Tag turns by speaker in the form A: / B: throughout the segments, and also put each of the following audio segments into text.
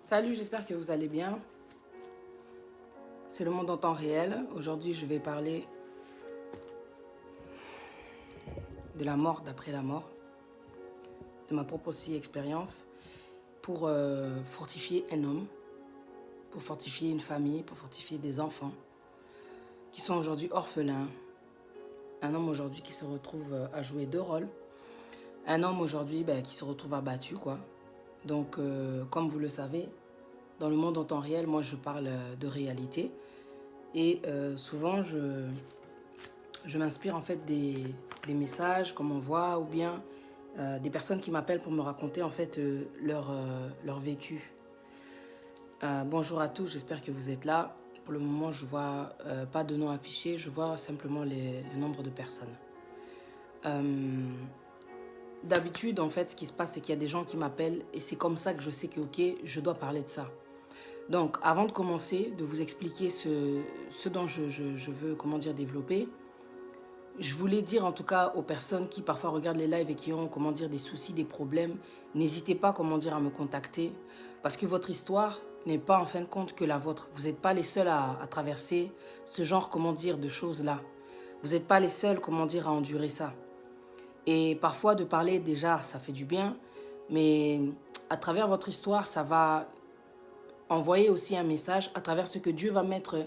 A: Salut, j'espère que vous allez bien. C'est le monde en temps réel. Aujourd'hui, je vais parler de la mort d'après la mort, de ma propre aussi expérience pour fortifier un homme, pour fortifier une famille, pour fortifier des enfants qui sont aujourd'hui orphelins. Un homme aujourd'hui qui se retrouve à jouer deux rôles. Un homme aujourd'hui qui se retrouve abattu, quoi. Donc, comme vous le savez, dans le monde en temps réel, moi, je parle de réalité. Et souvent, je m'inspire en fait des messages qu'on m'envoie ou bien des personnes qui m'appellent pour me raconter en fait leur vécu. Bonjour à tous, j'espère que vous êtes là. Pour le moment, je vois pas de nom affiché, je vois simplement le nombre de personnes. D'habitude, en fait, ce qui se passe, c'est qu'il y a des gens qui m'appellent et c'est comme ça que je sais que, ok, je dois parler de ça. Donc, avant de commencer, de vous expliquer ce dont je veux, comment dire, développer, je voulais dire en tout cas aux personnes qui parfois regardent les lives et qui ont, comment dire, des soucis, des problèmes, n'hésitez pas, comment dire, à me contacter parce que votre histoire n'est pas en fin de compte que la vôtre. Vous n'êtes pas les seuls à traverser ce genre, comment dire, de choses-là. Vous n'êtes pas les seuls, comment dire, à endurer ça. Et parfois, de parler, déjà, ça fait du bien, mais à travers votre histoire, ça va envoyer aussi un message à travers ce que Dieu va mettre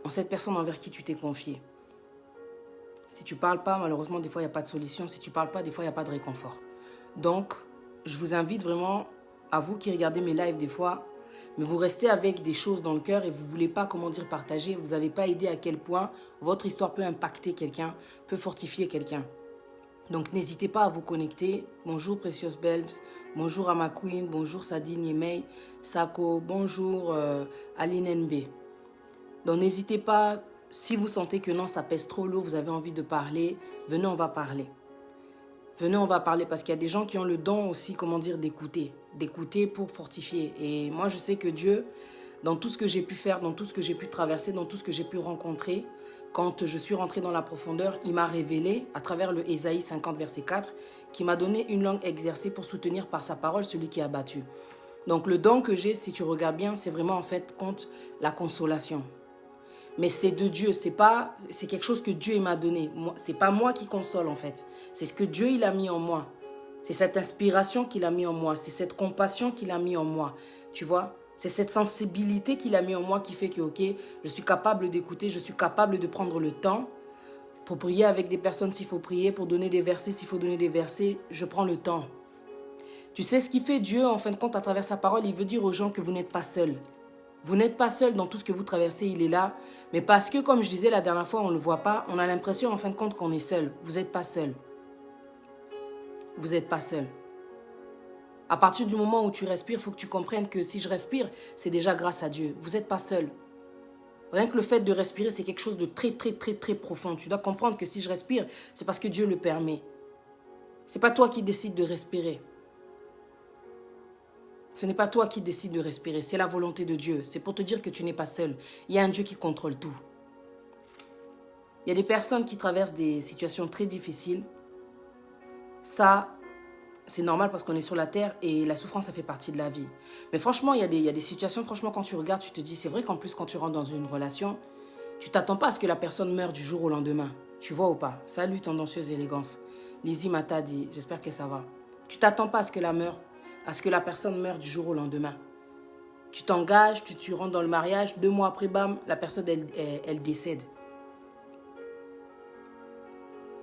A: en cette personne envers qui tu t'es confié. Si tu ne parles pas, malheureusement, des fois, il n'y a pas de solution. Si tu ne parles pas, des fois, il n'y a pas de réconfort. Donc, je vous invite vraiment, à vous qui regardez mes lives des fois, mais vous restez avec des choses dans le cœur et vous ne voulez pas, comment dire, partager. Vous n'avez pas idée à quel point votre histoire peut impacter quelqu'un, peut fortifier quelqu'un. Donc, n'hésitez pas à vous connecter. Bonjour Precious Belbs, bonjour Ama Queen, bonjour Sadine Yemei, Sako, bonjour Aline NB. Donc, n'hésitez pas, si vous sentez que non, ça pèse trop lourd, vous avez envie de parler, venez, on va parler. Venez, on va parler parce qu'il y a des gens qui ont le don aussi, comment dire, d'écouter pour fortifier. Et moi, je sais que Dieu, dans tout ce que j'ai pu faire, dans tout ce que j'ai pu traverser, dans tout ce que j'ai pu rencontrer, quand je suis rentrée dans la profondeur, il m'a révélé, à travers le Ésaïe 50, verset 4, qui m'a donné une langue exercée pour soutenir par sa parole celui qui a battu. Donc le don que j'ai, si tu regardes bien, c'est vraiment en fait contre la consolation. Mais c'est de Dieu, c'est quelque chose que Dieu m'a donné. C'est pas moi qui console en fait. C'est ce que Dieu il a mis en moi. C'est cette inspiration qu'il a mis en moi. C'est cette compassion qu'il a mis en moi. Tu vois ? C'est cette sensibilité qu'il a mis en moi qui fait que, ok, je suis capable d'écouter, je suis capable de prendre le temps pour prier avec des personnes s'il faut prier, pour donner des versets s'il faut donner des versets. Je prends le temps. Tu sais ce qui fait Dieu, en fin de compte, à travers sa parole, il veut dire aux gens que vous n'êtes pas seuls. Vous n'êtes pas seul dans tout ce que vous traversez, il est là. Mais parce que, comme je disais la dernière fois, on ne le voit pas, on a l'impression, en fin de compte, qu'on est seul. Vous n'êtes pas seul. Vous n'êtes pas seul. À partir du moment où tu respires, il faut que tu comprennes que si je respire, c'est déjà grâce à Dieu. Vous n'êtes pas seul. Rien que le fait de respirer, c'est quelque chose de très, très, très, très profond. Tu dois comprendre que si je respire, c'est parce que Dieu le permet. Ce n'est pas toi qui décides de respirer. Ce n'est pas toi qui décides de respirer, c'est la volonté de Dieu. C'est pour te dire que tu n'es pas seul. Il y a un Dieu qui contrôle tout. Il y a des personnes qui traversent des situations très difficiles. Ça, c'est normal parce qu'on est sur la terre et la souffrance, ça fait partie de la vie. Mais franchement, il y a des situations, franchement, quand tu regardes, tu te dis, c'est vrai qu'en plus, quand tu rentres dans une relation, tu t'attends pas à ce que la personne meure du jour au lendemain. Tu vois ou pas? Salut, tendancieuse élégance. Lizzie Mata dit, j'espère que ça va. Tu t'attends pas à ce que la personne meure du jour au lendemain. Tu t'engages, tu rentres dans le mariage, 2 mois après, bam, la personne, elle décède.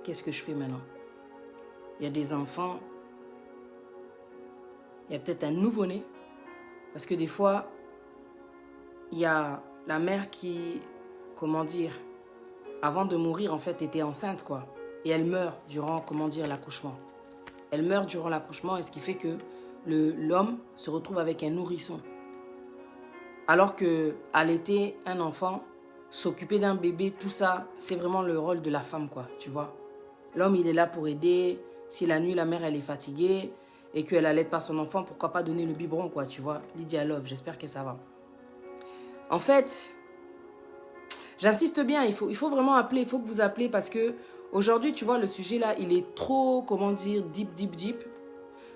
A: Qu'est-ce que je fais maintenant? Il y a des enfants, il y a peut-être un nouveau-né, parce que des fois, il y a la mère qui, comment dire, avant de mourir, en fait, était enceinte, quoi. Et elle meurt durant, comment dire, l'accouchement. Elle meurt durant l'accouchement, et ce qui fait que l'homme se retrouve avec un nourrisson. Alors que allaiter un enfant, s'occuper d'un bébé, tout ça, c'est vraiment le rôle de la femme, quoi, tu vois. L'homme, il est là pour aider. Si la nuit, la mère, elle est fatiguée et qu'elle allaite pas son enfant, pourquoi pas donner le biberon, quoi, tu vois. Lydia Love, j'espère que ça va. En fait, j'insiste bien, il faut vraiment appeler, il faut que vous appelez parce que aujourd'hui, tu vois, le sujet là, il est trop, comment dire, deep.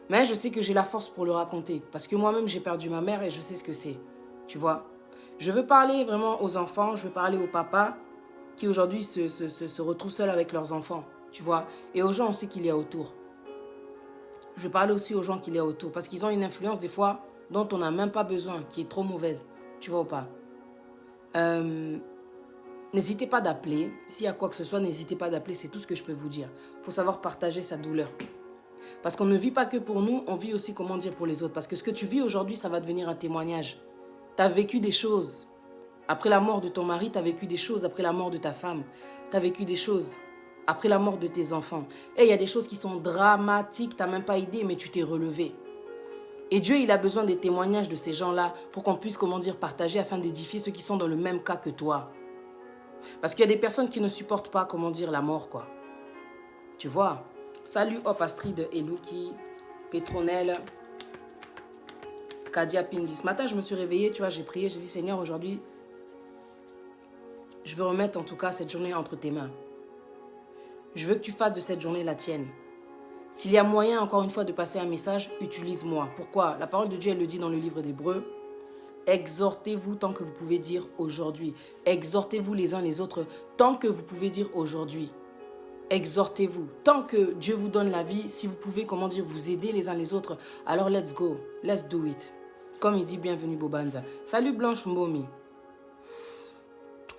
A: Mais je sais que j'ai la force pour le raconter. Parce que moi-même, j'ai perdu ma mère et je sais ce que c'est. Tu vois? Je veux parler vraiment aux enfants, je veux parler aux papas qui aujourd'hui se retrouvent seuls avec leurs enfants. Tu vois? Et aux gens aussi qu'il y a autour. Je veux parler aussi aux gens qu'il y a autour. Parce qu'ils ont une influence des fois dont on n'a même pas besoin, qui est trop mauvaise. Tu vois ou pas? N'hésitez pas d'appeler. S'il y a quoi que ce soit, n'hésitez pas d'appeler. C'est tout ce que je peux vous dire. Il faut savoir partager sa douleur. Parce qu'on ne vit pas que pour nous, on vit aussi, comment dire, pour les autres. Parce que ce que tu vis aujourd'hui, ça va devenir un témoignage. Tu as vécu des choses. Après la mort de ton mari, tu as vécu des choses. Après la mort de ta femme, tu as vécu des choses. Après la mort de tes enfants. Et il y a des choses qui sont dramatiques, tu n'as même pas idée, mais tu t'es relevé. Et Dieu, il a besoin des témoignages de ces gens-là pour qu'on puisse, comment dire, partager afin d'édifier ceux qui sont dans le même cas que toi. Parce qu'il y a des personnes qui ne supportent pas, comment dire, la mort, quoi. Tu vois? Salut, hop, Astrid, Elouki, Pétronelle, Kadia Pindi. Ce matin, je me suis réveillée, tu vois, j'ai prié, j'ai dit, Seigneur, aujourd'hui, je veux remettre en tout cas cette journée entre tes mains. Je veux que tu fasses de cette journée la tienne. S'il y a moyen, encore une fois, de passer un message, utilise-moi. Pourquoi? La parole de Dieu, elle le dit dans le livre d'Hébreux. Exhortez-vous tant que vous pouvez dire aujourd'hui. Exhortez-vous les uns les autres tant que vous pouvez dire aujourd'hui. Exhortez-vous. Tant que Dieu vous donne la vie, si vous pouvez, comment dire, vous aider les uns les autres, alors let's go. Let's do it. Comme il dit, bienvenue Bobanza. Salut Blanche Mbomi.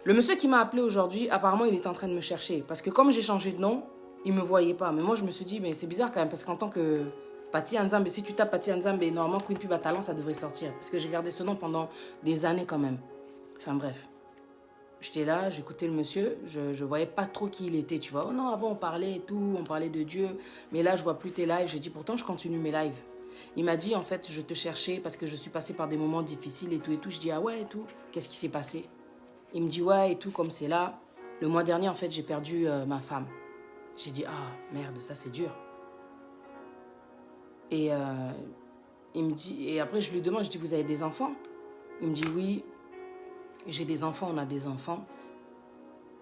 A: Le monsieur qui m'a appelé aujourd'hui, apparemment, il est en train de me chercher. Parce que comme j'ai changé de nom, il ne me voyait pas. Mais moi, je me suis dit, mais c'est bizarre quand même. Parce qu'en tant que Pati Nzambe, si tu tapes Pati Nzambe, normalement, Queen Pub à Talent, ça devrait sortir. Parce que j'ai gardé ce nom pendant des années quand même. Enfin bref. J'étais là, j'écoutais le monsieur, je voyais pas trop qui il était, tu vois. Oh non, avant on parlait et tout, on parlait de Dieu. Mais là, je vois plus tes lives. J'ai dit, pourtant, je continue mes lives. Il m'a dit, en fait, je te cherchais parce que je suis passée par des moments difficiles et tout et tout. Je dis, ah ouais et tout. Qu'est-ce qui s'est passé? Il me dit, ouais et tout, comme c'est là. Le mois dernier, en fait, j'ai perdu ma femme. J'ai dit, ah merde, ça c'est dur. Et il me dit, et après je lui demande, je dis, vous avez des enfants? Il me dit, oui, j'ai des enfants, on a des enfants.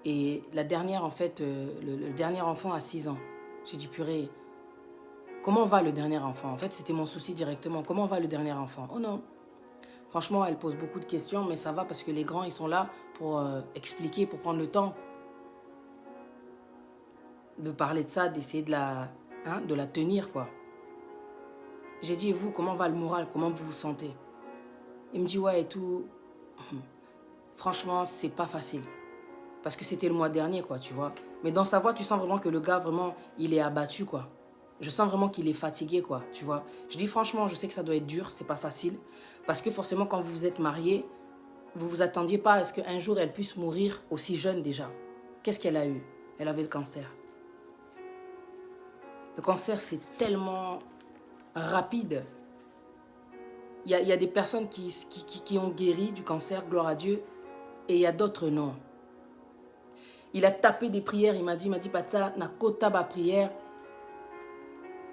A: Et la dernière, en fait, le dernier enfant a 6 ans. J'ai dit, purée, comment va le dernier enfant? En fait, c'était mon souci directement. Comment va le dernier enfant? Oh non. Franchement, elle pose beaucoup de questions, mais ça va parce que les grands, ils sont là pour expliquer, pour prendre le temps de parler de ça, d'essayer de la tenir, quoi. J'ai dit, et vous, comment va le moral? Comment vous vous sentez? Il me dit, ouais, et tout. Franchement, c'est pas facile. Parce que c'était le mois dernier, quoi, tu vois. Mais dans sa voix, tu sens vraiment que le gars, vraiment, il est abattu, quoi. Je sens vraiment qu'il est fatigué, quoi, tu vois. Je dis, franchement, je sais que ça doit être dur, c'est pas facile. Parce que forcément, quand vous vous êtes mariés, vous vous attendiez pas à ce qu'un jour, elle puisse mourir aussi jeune déjà. Qu'est-ce qu'elle a eu? Elle avait le cancer. Le cancer, c'est tellement rapide. Il y a des personnes qui ont guéri du cancer, gloire à Dieu, et il y a d'autres non. Il a tapé des prières, il m'a dit, Patsa, na kota ba prière.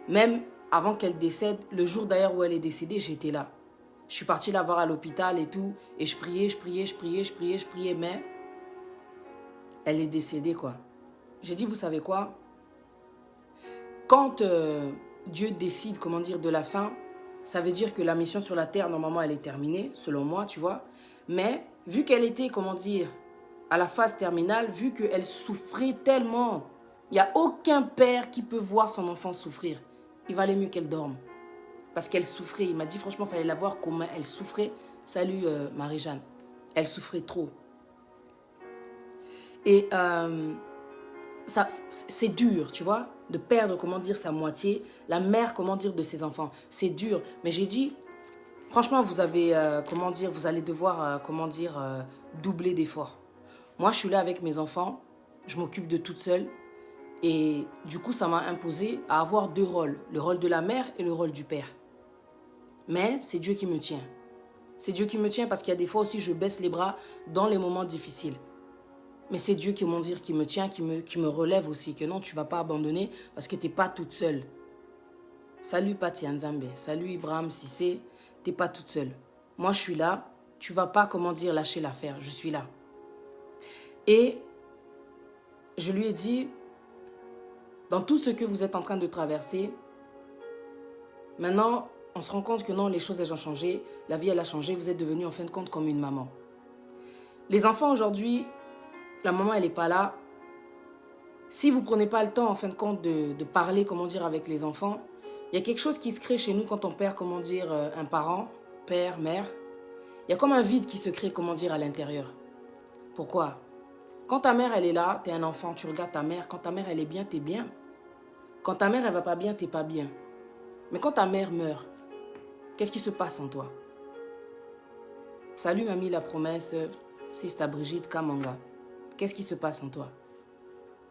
A: Même avant qu'elle décède, le jour d'ailleurs où elle est décédée, j'étais là. Je suis partie la voir à l'hôpital et tout, et je priais, mais elle est décédée, quoi. J'ai dit, vous savez quoi? Quand Dieu décide, comment dire, de la fin, ça veut dire que la mission sur la terre, normalement, elle est terminée, selon moi, tu vois. Mais, vu qu'elle était, comment dire, à la phase terminale, vu qu'elle souffrait tellement, il n'y a aucun père qui peut voir son enfant souffrir. Il valait mieux qu'elle dorme. Parce qu'elle souffrait. Il m'a dit, franchement, il fallait la voir comment elle souffrait. Salut, Marie-Jeanne. Elle souffrait trop. Et c'est dur, tu vois, de perdre, comment dire, sa moitié. La mère, comment dire, de ses enfants. C'est dur. Mais j'ai dit, franchement, vous avez, comment dire, vous allez devoir, comment dire, doubler d'efforts. Moi, je suis là avec mes enfants. Je m'occupe de toute seule. Et du coup, ça m'a imposé à avoir 2 rôles. Le rôle de la mère et le rôle du père. Mais c'est Dieu qui me tient. C'est Dieu qui me tient parce qu'il y a des fois aussi, je baisse les bras dans les moments difficiles. Mais c'est Dieu qui me tient, qui me relève aussi. Que non, tu ne vas pas abandonner parce que tu n'es pas toute seule. Salut Pati Nzambe. Salut Ibrahim Sissé. Tu n'es pas toute seule. Moi, je suis là. Tu ne vas pas, comment dire, lâcher l'affaire. Je suis là. Et je lui ai dit, dans tout ce que vous êtes en train de traverser, Maintenant, on se rend compte que non, les choses, elles ont changé. La vie, elle a changé. Vous êtes devenu, en fin de compte, comme une maman. Les enfants, aujourd'hui, la maman, elle n'est pas là. Si vous ne prenez pas le temps, en fin de compte, de parler, comment dire, avec les enfants, il y a quelque chose qui se crée chez nous quand on perd, comment dire, un parent, père, mère. Il y a comme un vide qui se crée, comment dire, à l'intérieur. Pourquoi? Quand ta mère, elle est là, tu es un enfant, tu regardes ta mère. Quand ta mère, elle est bien, tu es bien. Quand ta mère, elle va pas bien, tu n'es pas bien. Mais quand ta mère meurt, qu'est-ce qui se passe en toi? Salut, mamie, la promesse, Sista Brigitte Kamanga. Qu'est-ce qui se passe en toi?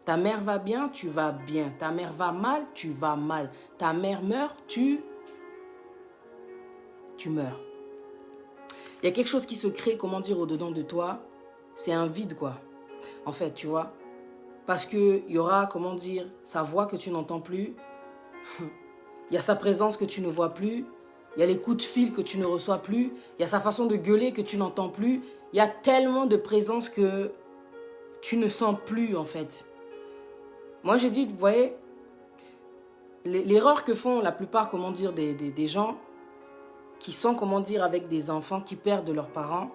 A: Ta mère va bien, tu vas bien. Ta mère va mal, tu vas mal. Ta mère meurt, tu meurs. Il y a quelque chose qui se crée, comment dire, au-dedans de toi. C'est un vide, quoi. En fait, tu vois. Parce qu'il y aura, comment dire, sa voix que tu n'entends plus. Il y a sa présence que tu ne vois plus. Il y a les coups de fil que tu ne reçois plus. Il y a sa façon de gueuler que tu n'entends plus. Il y a tellement de présence que tu ne sens plus, en fait. Moi, j'ai dit, vous voyez, l'erreur que font la plupart, comment dire, des gens qui sont, comment dire, avec des enfants qui perdent leurs parents,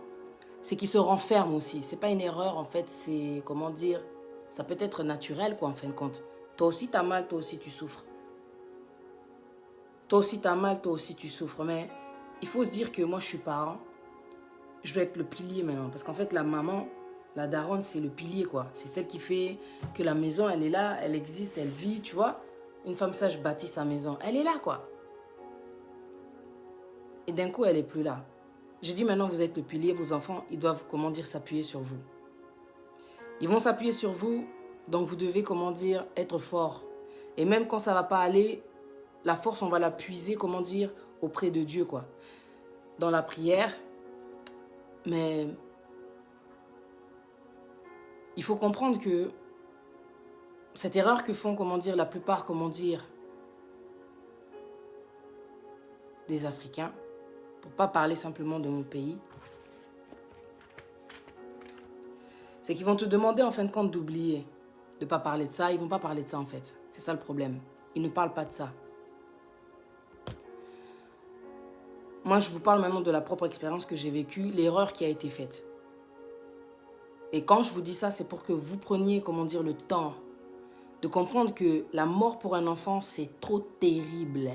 A: c'est qu'ils se renferment aussi. C'est pas une erreur, en fait, c'est, comment dire, ça peut être naturel, quoi, en fin de compte. Toi aussi, tu as mal, toi aussi, tu souffres. Toi aussi, tu as mal, toi aussi, tu souffres. Mais il faut se dire que moi, je suis parent. Je dois être le pilier maintenant. Parce qu'en fait, la maman, la daronne, c'est le pilier, quoi. C'est celle qui fait que la maison, elle est là, elle existe, elle vit, tu vois. Une femme sage bâtit sa maison. Elle est là, quoi. Et d'un coup, elle n'est plus là. J'ai dit maintenant, vous êtes le pilier, vos enfants, ils doivent, comment dire, s'appuyer sur vous. Ils vont s'appuyer sur vous, donc vous devez, comment dire, être fort. Et même quand ça ne va pas aller, la force, on va la puiser, comment dire, auprès de Dieu, quoi. Dans la prière. Mais il faut comprendre que cette erreur que font, comment dire, la plupart, comment dire, des Africains, pour ne pas parler simplement de mon pays, c'est qu'ils vont te demander, en fin de compte, d'oublier, de ne pas parler de ça. Ils ne vont pas parler de ça, en fait. C'est ça le problème. Ils ne parlent pas de ça. Moi, je vous parle maintenant de la propre expérience que j'ai vécue, l'erreur qui a été faite. Et quand je vous dis ça, c'est pour que vous preniez, comment dire, le temps de comprendre que la mort pour un enfant, c'est trop terrible.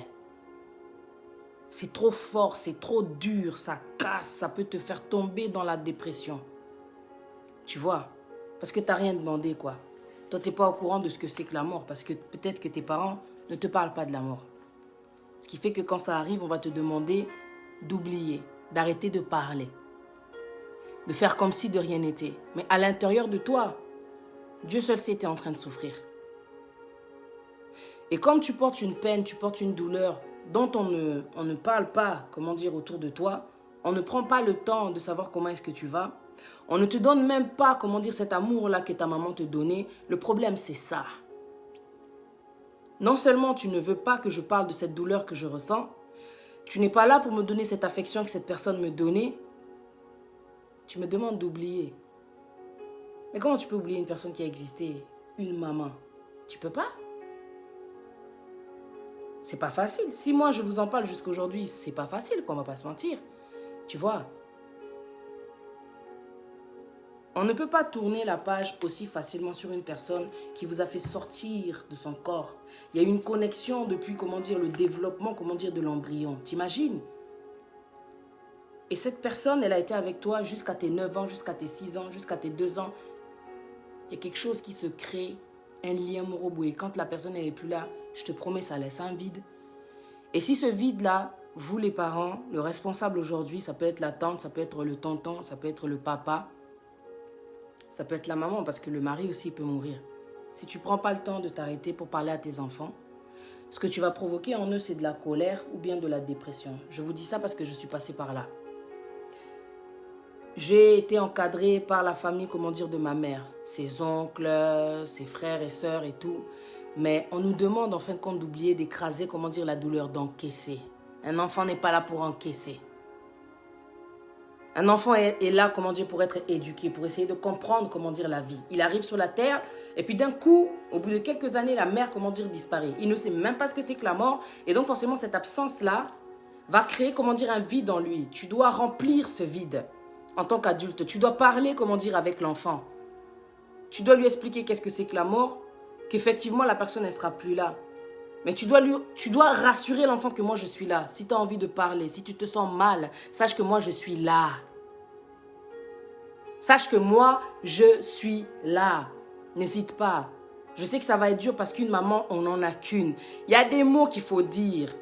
A: C'est trop fort, c'est trop dur, ça casse, ça peut te faire tomber dans la dépression. Tu vois? Parce que tu n'as rien demandé, quoi. Toi, tu n'es pas au courant de ce que c'est que la mort, parce que peut-être que tes parents ne te parlent pas de la mort. Ce qui fait que quand ça arrive, on va te demander d'oublier, d'arrêter de parler, de faire comme si de rien n'était. Mais à l'intérieur de toi, Dieu seul sait que tu es en train de souffrir. Et comme tu portes une peine, tu portes une douleur dont on ne parle pas, comment dire, autour de toi, on ne prend pas le temps de savoir comment est-ce que tu vas, on ne te donne même pas, comment dire, cet amour-là que ta maman te donnait. Le problème, c'est ça. Non seulement tu ne veux pas que je parle de cette douleur que je ressens, tu n'es pas là pour me donner cette affection que cette personne me donnait, tu me demandes d'oublier. Mais comment tu peux oublier une personne qui a existé, une maman? Tu peux pas? C'est pas facile. Si moi je vous en parle jusqu'à aujourd'hui, c'est pas facile, quoi, on va pas se mentir. Tu vois? On ne peut pas tourner la page aussi facilement sur une personne qui vous a fait sortir de son corps. Il y a une connexion depuis, comment dire, le développement, comment dire, de l'embryon. T'imagines? Et cette personne, elle a été avec toi jusqu'à tes 9 ans, jusqu'à tes 6 ans, jusqu'à tes 2 ans. Il y a quelque chose qui se crée, un lien amoureux. Et quand la personne n'est plus là, je te promets, ça laisse un vide. Et si ce vide-là, vous les parents, le responsable aujourd'hui, ça peut être la tante, ça peut être le tonton, ça peut être le papa, ça peut être la maman, parce que le mari aussi peut mourir. Si tu ne prends pas le temps de t'arrêter pour parler à tes enfants, ce que tu vas provoquer en eux, c'est de la colère ou bien de la dépression. Je vous dis ça parce que je suis passée par là. J'ai été encadrée par la famille, comment dire, de ma mère. Ses oncles, ses frères et sœurs et tout. Mais on nous demande en fin de compte d'oublier, d'écraser, comment dire, la douleur, d'encaisser. Un enfant n'est pas là pour encaisser. Un enfant est là, comment dire, pour être éduqué, pour essayer de comprendre, comment dire, la vie. Il arrive sur la terre et puis d'un coup, au bout de quelques années, la mère, comment dire, disparaît. Il ne sait même pas ce que c'est que la mort. Et donc forcément, cette absence-là va créer, comment dire, un vide en lui. Tu dois remplir ce vide en tant qu'adulte. Tu dois parler, comment dire, avec l'enfant. Tu dois lui expliquer qu'est-ce que c'est que la mort, qu'effectivement, la personne, elle ne sera plus là. Mais tu dois rassurer l'enfant que moi, je suis là. Si tu as envie de parler, si tu te sens mal, sache que moi, je suis là. Sache que moi, je suis là. N'hésite pas. Je sais que ça va être dur parce qu'une maman, on n'en a qu'une. Il y a des mots qu'il faut dire.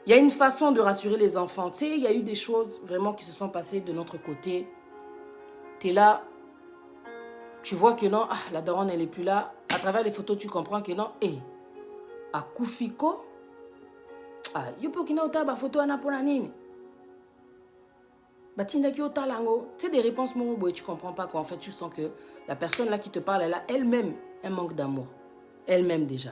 A: Il y a une façon de rassurer les enfants. Tu sais, il y a eu des choses vraiment qui se sont passées de notre côté. Tu es là, tu vois que non, la daronne, elle n'est plus là. À travers les photos, tu comprends que non. À Koufiko, yopo kina ota ba photo ana pona nini. Batinda ki ota lango. C'est des réponses momo, tu comprends pas quoi. En fait, tu sens que la personne là qui te parle, elle a elle-même un manque d'amour. Elle-même déjà.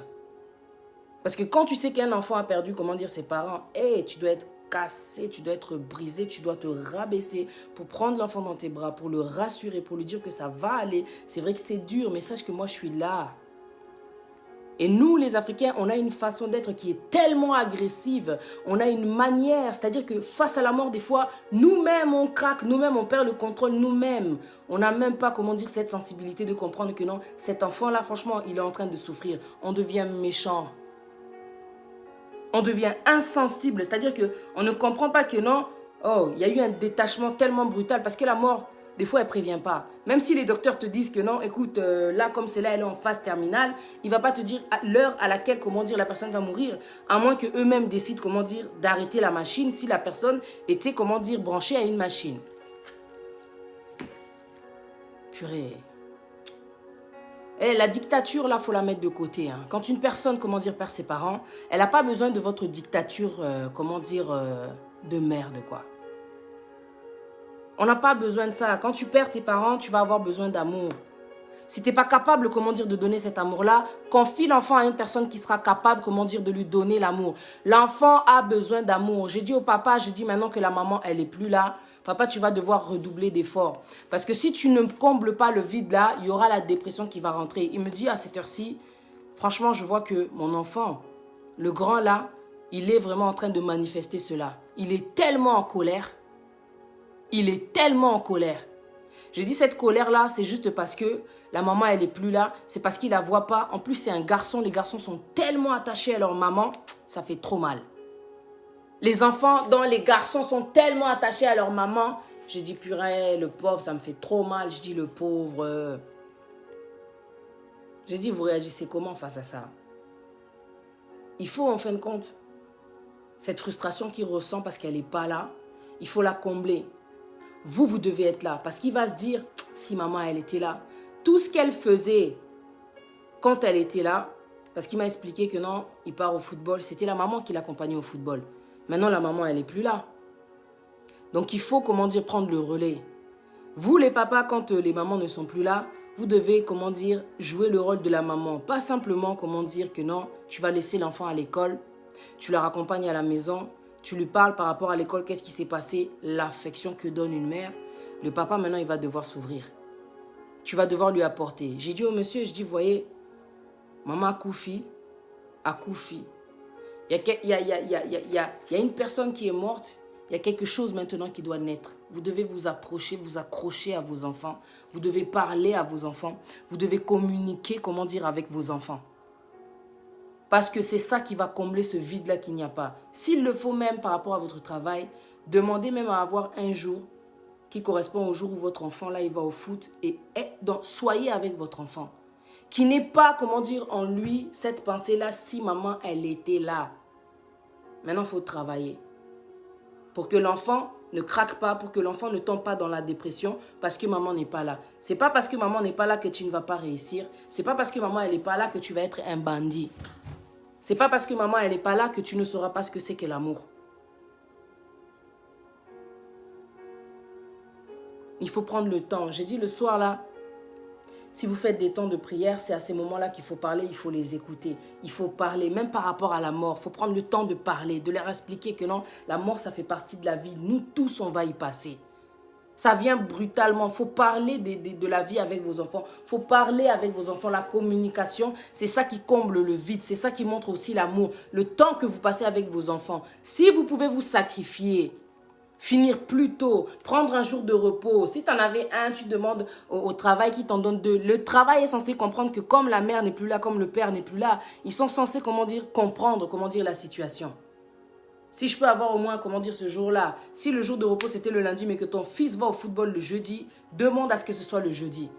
A: Parce que quand tu sais qu'un enfant a perdu, comment dire, ses parents, tu dois être cassé, tu dois être brisé, tu dois te rabaisser pour prendre l'enfant dans tes bras, pour le rassurer, pour lui dire que ça va aller. C'est vrai que c'est dur, mais sache que moi, je suis là. Et nous, les Africains, on a une façon d'être qui est tellement agressive. On a une manière, c'est-à-dire que face à la mort, des fois, nous-mêmes, on craque, nous-mêmes, on perd le contrôle, nous-mêmes. On n'a même pas, comment dire, cette sensibilité de comprendre que non, cet enfant-là, franchement, il est en train de souffrir. On devient méchant. On devient insensible, c'est-à-dire qu'on ne comprend pas que non, il y a eu un détachement tellement brutal parce que la mort, des fois, elle ne prévient pas. Même si les docteurs te disent que non, écoute, là, comme c'est là, elle est en phase terminale, il ne va pas te dire l'heure à laquelle, comment dire, la personne va mourir, à moins qu'eux-mêmes décident, comment dire, d'arrêter la machine si la personne était, comment dire, branchée à une machine. Purée. La dictature, là, il faut la mettre de côté. Hein. Quand une personne, comment dire, perd ses parents, elle n'a pas besoin de votre dictature, comment dire, de merde, quoi. On n'a pas besoin de ça. Quand tu perds tes parents, tu vas avoir besoin d'amour. Si tu n'es pas capable, comment dire, de donner cet amour-là, confie l'enfant à une personne qui sera capable, comment dire, de lui donner l'amour. L'enfant a besoin d'amour. J'ai dit au papa, j'ai dit maintenant que la maman, elle n'est plus là. Papa, tu vas devoir redoubler d'efforts. Parce que si tu ne combles pas le vide là, il y aura la dépression qui va rentrer. Il me dit à cette heure-ci, franchement, je vois que mon enfant, le grand là, il est vraiment en train de manifester cela. Il est tellement en colère. Il est tellement en colère. J'ai dit cette colère-là, c'est juste parce que la maman, elle n'est plus là. C'est parce qu'il ne la voit pas. En plus, c'est un garçon. Les garçons sont tellement attachés à leur maman. Ça fait trop mal. Les enfants, dont les garçons sont tellement attachés à leur maman. J'ai dit, purée, le pauvre, ça me fait trop mal. Je dis, le pauvre. J'ai dit, vous réagissez comment face à ça? Il faut, en fin de compte, cette frustration qu'il ressent parce qu'elle n'est pas là, il faut la combler. Vous devez être là. Parce qu'il va se dire, si maman, elle était là, tout ce qu'elle faisait quand elle était là, parce qu'il m'a expliqué que non, il part au football, c'était la maman qui l'accompagnait au football. Maintenant, la maman, elle n'est plus là. Donc, il faut, comment dire, prendre le relais. Vous, les papas, quand les mamans ne sont plus là, vous devez, comment dire, jouer le rôle de la maman. Pas simplement, comment dire, que non, tu vas laisser l'enfant à l'école, tu la raccompagnes à la maison, tu lui parles par rapport à l'école, qu'est-ce qui s'est passé, l'affection que donne une mère. Le papa, maintenant, il va devoir s'ouvrir. Tu vas devoir lui apporter. J'ai dit au monsieur, je dis, voyez, maman a Koufi. Il y a une personne qui est morte, il y a quelque chose maintenant qui doit naître. Vous devez vous approcher, vous accrocher à vos enfants. Vous devez parler à vos enfants. Vous devez communiquer, comment dire, avec vos enfants. Parce que c'est ça qui va combler ce vide-là qu'il n'y a pas. S'il le faut même par rapport à votre travail, demandez même à avoir un jour qui correspond au jour où votre enfant, là, il va au foot. Et donc, soyez avec votre enfant. Qui n'est pas, comment dire, en lui, cette pensée-là, si maman, elle était là. Maintenant, il faut travailler. Pour que l'enfant ne craque pas, pour que l'enfant ne tombe pas dans la dépression parce que maman n'est pas là. C'est pas parce que maman n'est pas là que tu ne vas pas réussir. C'est pas parce que maman, elle n'est pas là que tu vas être un bandit. C'est pas parce que maman, elle n'est pas là que tu ne sauras pas ce que c'est que l'amour. Il faut prendre le temps. J'ai dit le soir là, si vous faites des temps de prière, c'est à ces moments-là qu'il faut parler, il faut les écouter. Il faut parler, même par rapport à la mort. Il faut prendre le temps de parler, de leur expliquer que non, la mort, ça fait partie de la vie. Nous tous, on va y passer. Ça vient brutalement. Il faut parler de la vie avec vos enfants. Il faut parler avec vos enfants. La communication, c'est ça qui comble le vide. C'est ça qui montre aussi l'amour. Le temps que vous passez avec vos enfants. Si vous pouvez vous sacrifier, finir plus tôt, prendre un jour de repos. Si tu en avais un, tu demandes au travail qui t'en donne deux. Le travail est censé comprendre que comme la mère n'est plus là, comme le père n'est plus là, ils sont censés, comprendre, la situation. Si je peux avoir au moins, ce jour-là, si le jour de repos c'était le lundi, mais que ton fils va au football le jeudi, demande à ce que ce soit le jeudi.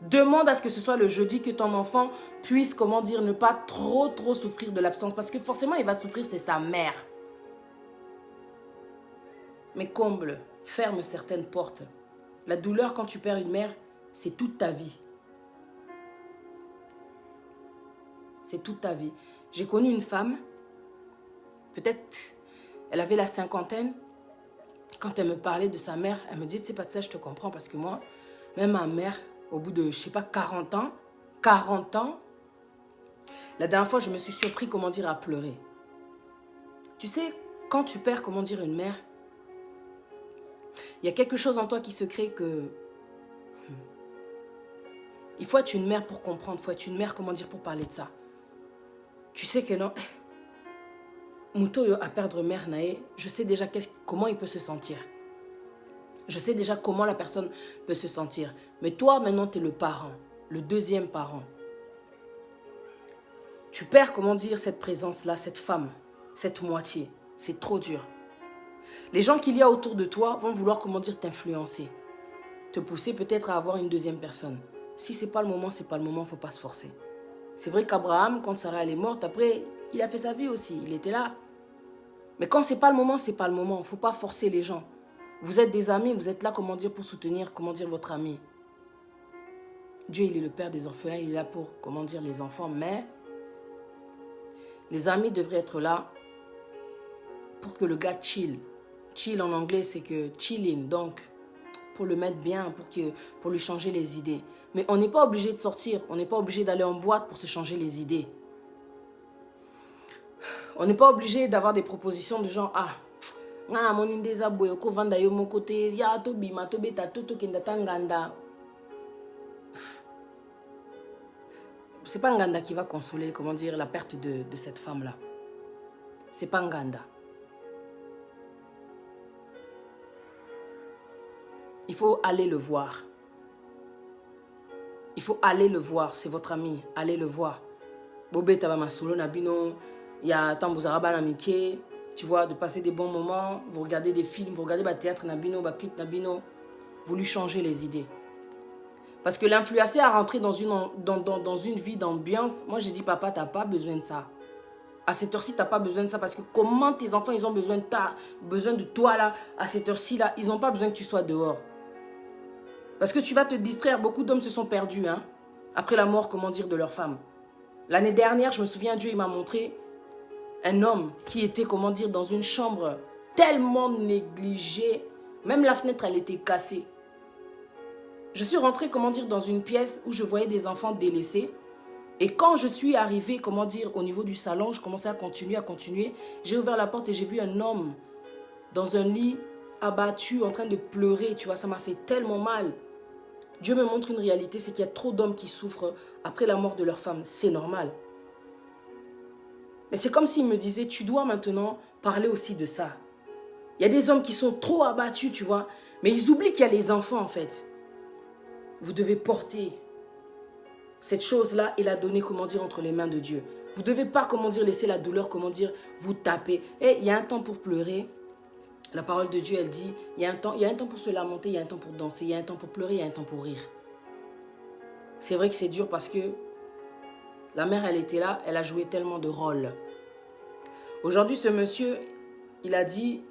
A: Demande à ce que ce soit le jeudi, que ton enfant puisse, ne pas trop souffrir de l'absence. Parce que forcément, il va souffrir, c'est sa mère. Mais comble, ferme certaines portes. La douleur quand tu perds une mère, c'est toute ta vie. C'est toute ta vie. J'ai connu une femme, peut-être, elle avait la cinquantaine. Quand elle me parlait de sa mère, elle me dit, tu sais pas de ça, je te comprends. Parce que moi, même ma mère, au bout de, 40 ans, la dernière fois, je me suis surpris, à pleurer. Tu sais, quand tu perds, une mère, il y a quelque chose en toi qui se crée que... Il faut être une mère pour comprendre, il faut être une mère, pour parler de ça. Tu sais que non... Mouto à perdre mère nae, je sais déjà comment il peut se sentir. Je sais déjà comment la personne peut se sentir. Mais toi, maintenant, tu es le parent, le deuxième parent. Tu perds, cette présence-là, cette femme, cette moitié. C'est trop dur. Les gens qu'il y a autour de toi vont vouloir, t'influencer. Te pousser peut-être à avoir une deuxième personne. Si c'est pas le moment, c'est pas le moment, il ne faut pas se forcer. C'est vrai qu'Abraham, quand Sarah elle est morte, après, il a fait sa vie aussi, il était là. Mais quand c'est pas le moment, c'est pas le moment. Il ne faut pas forcer les gens. Vous êtes des amis, vous êtes là, pour soutenir, votre ami. Dieu, il est le père des orphelins, il est là pour, les enfants. Mais les amis devraient être là pour que le gars chill. Chill en anglais, c'est que chilling. Donc, pour le mettre bien, pour lui changer les idées. Mais on n'est pas obligé de sortir. On n'est pas obligé d'aller en boîte pour se changer les idées. On n'est pas obligé d'avoir des propositions de genre, mon indeza boyoko vanda yo mon côté, ya to bima to beta to kenda tanganda. C'est pas Nganda qui va consoler, la perte de cette femme-là. C'est pas Nganda. Il faut aller le voir. Il faut aller le voir, c'est votre ami. Allez le voir. Bobé taba masolo nabino, il y a Tambuzaraba Namike, tu vois, de passer des bons moments, vous regardez des films, vous regardez le théâtre nabino, le clip nabino, vous lui changez les idées. Parce que l'influencer à rentrer dans une vie d'ambiance, moi j'ai dit papa, t'as pas besoin de ça. À cette heure-ci, t'as pas besoin de ça parce que comment tes enfants, ils ont besoin de toi là, à cette heure-ci là, ils n'ont pas besoin que tu sois dehors. Parce que tu vas te distraire, beaucoup d'hommes se sont perdus, après la mort, de leur femme. L'année dernière, je me souviens, Dieu il m'a montré un homme qui était, dans une chambre tellement négligée. Même la fenêtre, elle était cassée. Je suis rentrée, dans une pièce où je voyais des enfants délaissés. Et quand je suis arrivée, au niveau du salon, je commençais à continuer. J'ai ouvert la porte et j'ai vu un homme dans un lit abattu, en train de pleurer. Tu vois, ça m'a fait tellement mal. Dieu me montre une réalité, c'est qu'il y a trop d'hommes qui souffrent après la mort de leur femme. C'est normal. Mais c'est comme s'il me disait, tu dois maintenant parler aussi de ça. Il y a des hommes qui sont trop abattus, tu vois. Mais ils oublient qu'il y a les enfants, en fait. Vous devez porter cette chose-là et la donner, entre les mains de Dieu. Vous ne devez pas, laisser la douleur, vous taper. Et il y a un temps pour pleurer. La parole de Dieu, elle dit, il y a un temps pour se lamenter, il y a un temps pour danser, il y a un temps pour pleurer, il y a un temps pour rire. C'est vrai que c'est dur parce que la mère, elle était là, elle a joué tellement de rôles. Aujourd'hui, ce monsieur, il a dit,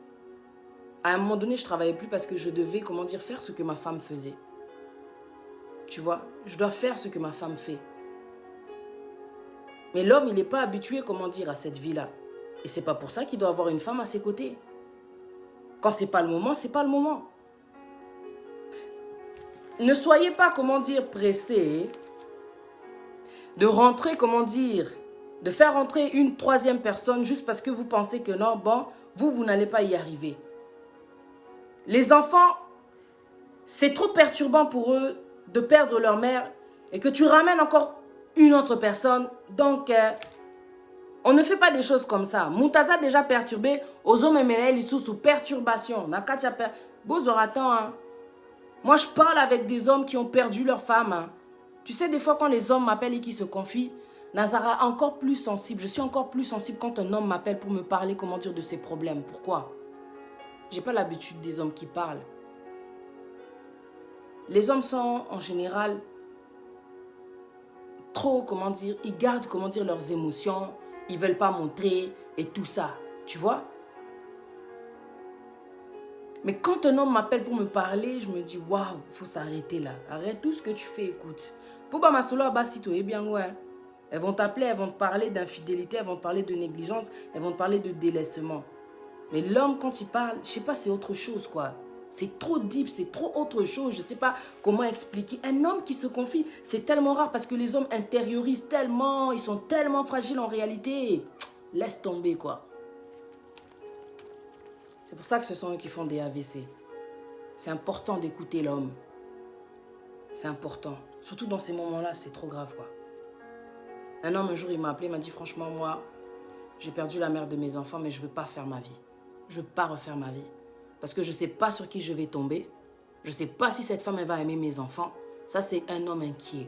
A: à un moment donné, je ne travaillais plus parce que je devais, faire ce que ma femme faisait. Tu vois, je dois faire ce que ma femme fait. Mais l'homme, il n'est pas habitué, à cette vie-là. Et c'est pas pour ça qu'il doit avoir une femme à ses côtés. Quand c'est pas le moment, c'est pas le moment. Ne soyez pas, pressés de rentrer, de faire rentrer une troisième personne juste parce que vous pensez que non, vous n'allez pas y arriver. Les enfants, c'est trop perturbant pour eux de perdre leur mère et que tu ramènes encore une autre personne. Donc, on ne fait pas des choses comme ça. Moutaza déjà perturbé, aux hommes ils sont sous perturbation. Nakatia Bozoratan, hein. Moi, je parle avec des hommes qui ont perdu leur femme. Hein. Tu sais, des fois, quand les hommes m'appellent et qui se confient, Nazara encore plus sensible. Je suis encore plus sensible quand un homme m'appelle pour me parler, comment dire, de ses problèmes. Pourquoi? J'ai pas l'habitude des hommes qui parlent. Les hommes sont, en général, trop, comment dire, ils gardent, comment dire, leurs émotions. Ils veulent pas montrer et tout ça. Tu vois? Mais quand un homme m'appelle pour me parler, je me dis, waouh, il faut s'arrêter là. Arrête tout ce que tu fais, écoute. Pour Bamasolo, Abasito, eh bien, ouais. Elles vont t'appeler, elles vont te parler d'infidélité, elles vont te parler de négligence, elles vont te parler de délaissement. Mais l'homme, quand il parle, je sais pas, c'est autre chose, quoi. C'est trop deep, c'est trop autre chose. Je sais pas comment expliquer. Un homme qui se confie, c'est tellement rare parce que les hommes intériorisent tellement, ils sont tellement fragiles en réalité. Laisse tomber, quoi. C'est pour ça que ce sont eux qui font des AVC. C'est important d'écouter l'homme. C'est important. Surtout dans ces moments-là, c'est trop grave, quoi. Un homme, un jour, il m'a appelé, il m'a dit, franchement, moi, j'ai perdu la mère de mes enfants, mais je ne veux pas faire ma vie. Je ne veux pas refaire ma vie. Parce que je ne sais pas sur qui je vais tomber. Je ne sais pas si cette femme, elle va aimer mes enfants. Ça, c'est un homme inquiet.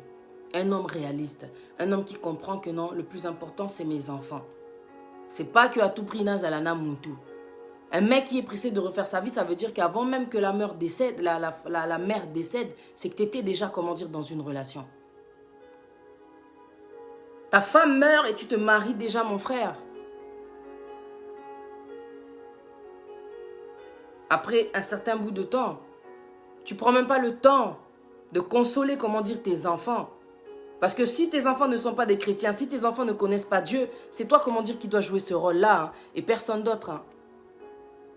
A: Un homme réaliste. Un homme qui comprend que non, le plus important, c'est mes enfants. C'est pas que à tout prix, Nazalana Moutou. Un mec qui est pressé de refaire sa vie, ça veut dire qu'avant même que la mère décède, la mère décède, c'est que tu étais déjà, comment dire, dans une relation. Ta femme meurt et tu te maries déjà, mon frère. Après un certain bout de temps, tu ne prends même pas le temps de consoler, comment dire, tes enfants. Parce que si tes enfants ne sont pas des chrétiens, si tes enfants ne connaissent pas Dieu, c'est toi, comment dire, qui dois jouer ce rôle-là, hein, et personne d'autre. Hein.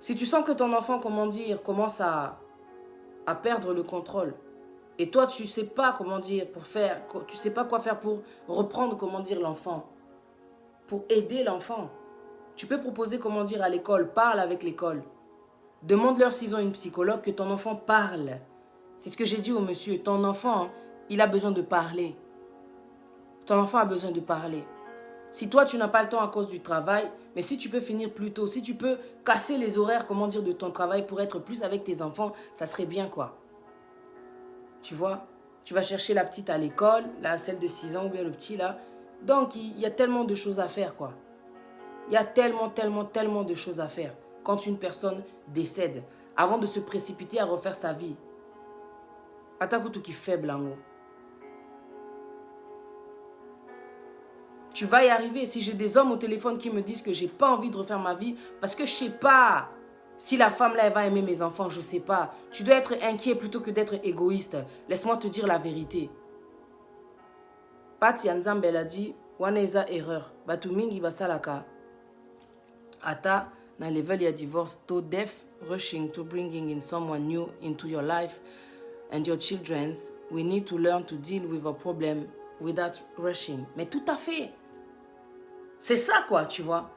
A: Si tu sens que ton enfant, comment dire, commence à perdre le contrôle, et toi, tu ne sais pas, comment dire, tu sais pas quoi faire pour reprendre, comment dire, l'enfant, pour aider l'enfant, tu peux proposer, comment dire, à l'école, parle avec l'école. Demande-leur s'ils ont une psychologue, que ton enfant parle. C'est ce que j'ai dit au monsieur, ton enfant, il a besoin de parler. Ton enfant a besoin de parler. Si toi, tu n'as pas le temps à cause du travail, mais si tu peux finir plus tôt, si tu peux casser les horaires, comment dire, de ton travail pour être plus avec tes enfants, ça serait bien, quoi. Tu vois, tu vas chercher la petite à l'école, celle de 6 ans ou bien le petit, là. Donc, il y a tellement de choses à faire, quoi. Il y a tellement de choses à faire quand une personne décède, avant de se précipiter à refaire sa vie. Atakutu qui faible, en haut. Tu vas y arriver. Si j'ai des hommes au téléphone qui me disent que j'ai pas envie de refaire ma vie, parce que je sais pas si la femme là, elle va aimer mes enfants, je sais pas. Tu dois être inquiet plutôt que d'être égoïste. Laisse-moi te dire la vérité. Pat Yanzambe a dit, Waneza erreur. Batumingi basalaka. Ata, na level ya divorce, to death, rushing to bringing in someone new into your life and your children's, we need to learn to deal with a problem without rushing. Mais tout à fait. C'est ça, quoi, tu vois.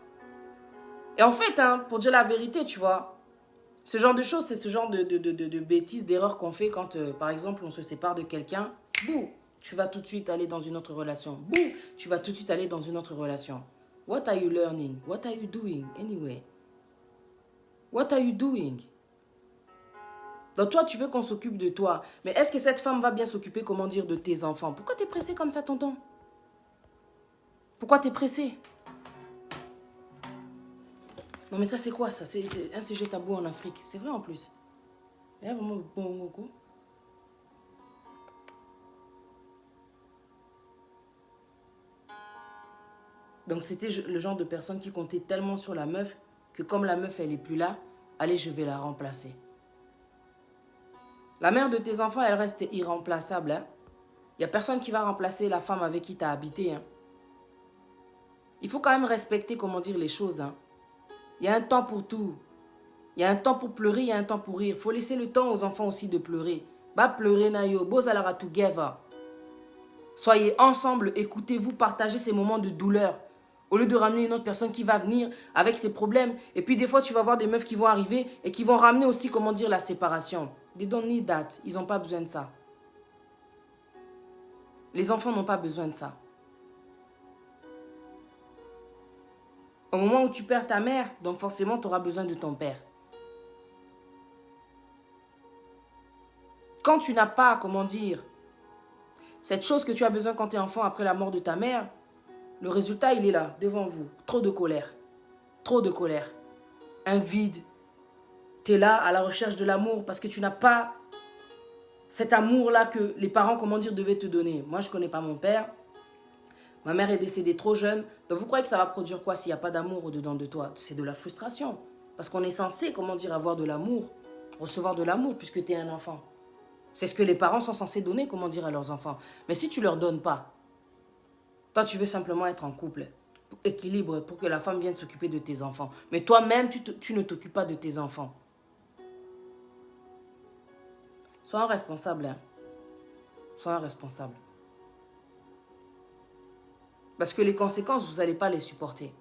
A: Et en fait, hein, pour dire la vérité, tu vois, ce genre de choses, c'est ce genre de bêtises, d'erreurs qu'on fait quand, par exemple, on se sépare de quelqu'un. Bouh, tu vas tout de suite aller dans une autre relation. Bouh, tu vas tout de suite aller dans une autre relation. What are you learning? What are you doing anyway? What are you doing? Donc toi, tu veux qu'on s'occupe de toi. Mais est-ce que cette femme va bien s'occuper, comment dire, de tes enfants? Pourquoi t'es pressé comme ça, tonton? Pourquoi t'es pressé? Non mais ça c'est quoi ça? C'est un sujet tabou en Afrique. C'est vrai en plus. Il y a vraiment beaucoup. Donc c'était le genre de personne qui comptait tellement sur la meuf que comme la meuf elle est plus là, allez je vais la remplacer. La mère de tes enfants elle reste irremplaçable. Hein? Il n'y a personne qui va remplacer la femme avec qui tu as habité. Hein? Il faut quand même respecter comment dire les choses. Hein? Il y a un temps pour tout. Il y a un temps pour pleurer, il y a un temps pour rire. Il faut laisser le temps aux enfants aussi de pleurer. Ba pleurer nayo, bozalara together. Soyez ensemble, écoutez-vous, partagez ces moments de douleur. Au lieu de ramener une autre personne qui va venir avec ses problèmes. Et puis des fois, tu vas voir des meufs qui vont arriver et qui vont ramener aussi, comment dire, la séparation. They don't need that. Ils n'ont pas besoin de ça. Les enfants n'ont pas besoin de ça. Au moment où tu perds ta mère, donc forcément, tu auras besoin de ton père. Quand tu n'as pas, comment dire, cette chose que tu as besoin quand tu es enfant après la mort de ta mère, le résultat, il est là, devant vous. Trop de colère. Trop de colère. Un vide. Tu es là à la recherche de l'amour parce que tu n'as pas cet amour-là que les parents, comment dire, devaient te donner. Moi, je ne connais pas mon père. Ma mère est décédée trop jeune. Donc, vous croyez que ça va produire quoi s'il n'y a pas d'amour au-dedans de toi? C'est de la frustration. Parce qu'on est censé, comment dire, avoir de l'amour, recevoir de l'amour puisque tu es un enfant. C'est ce que les parents sont censés donner, comment dire, à leurs enfants. Mais si tu ne leur donnes pas, toi, tu veux simplement être en couple, équilibre, pour que la femme vienne s'occuper de tes enfants. Mais toi-même, tu ne t'occupes pas de tes enfants. Sois un responsable. Hein. Sois un responsable. Parce que les conséquences, vous n'allez pas les supporter.